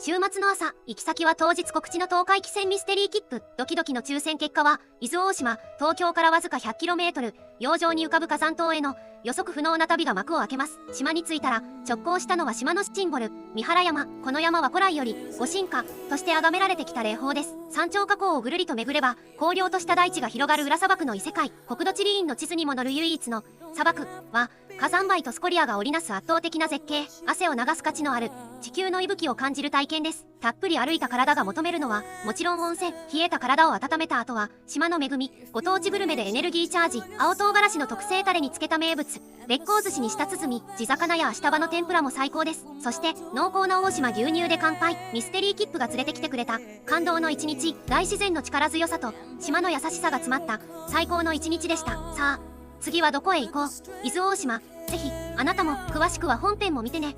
週末の朝、行き先は当日告知の東海汽船ミステリー切符。ドキドキの抽選結果は、伊豆大島、東京からわずか 100km、洋上に浮かぶ火山島への予測不能な旅が幕を開けます。島に着いたら、直行したのは島のシンボル、三原山。この山は古来より、ご神花として崇められてきた霊峰です。山頂火口をぐるりと巡れば、荒涼とした大地が広がる裏砂漠の異世界。国土地理院の地図にも載る唯一の砂漠は、火山灰とスコリアが織りなす圧倒的な絶景。汗を流す価値のある地球の息吹を感じる体験です。たっぷり歩いた体が求めるのはもちろん温泉。冷えた体を温めた後は島の恵み。ご当地グルメでエネルギーチャージ。青唐辛子の特製タレにつけた名物、べっこう寿司に舌鼓。地魚や足場の天ぷらも最高です。そして濃厚な大島牛乳で乾杯。ミステリーキップが連れてきてくれた感動の一日。大自然の力強さと島の優しさが詰まった最高の一日でした。さあ次はどこへ行こう。伊豆大島。ぜひあなたも詳しくは本編も見てね。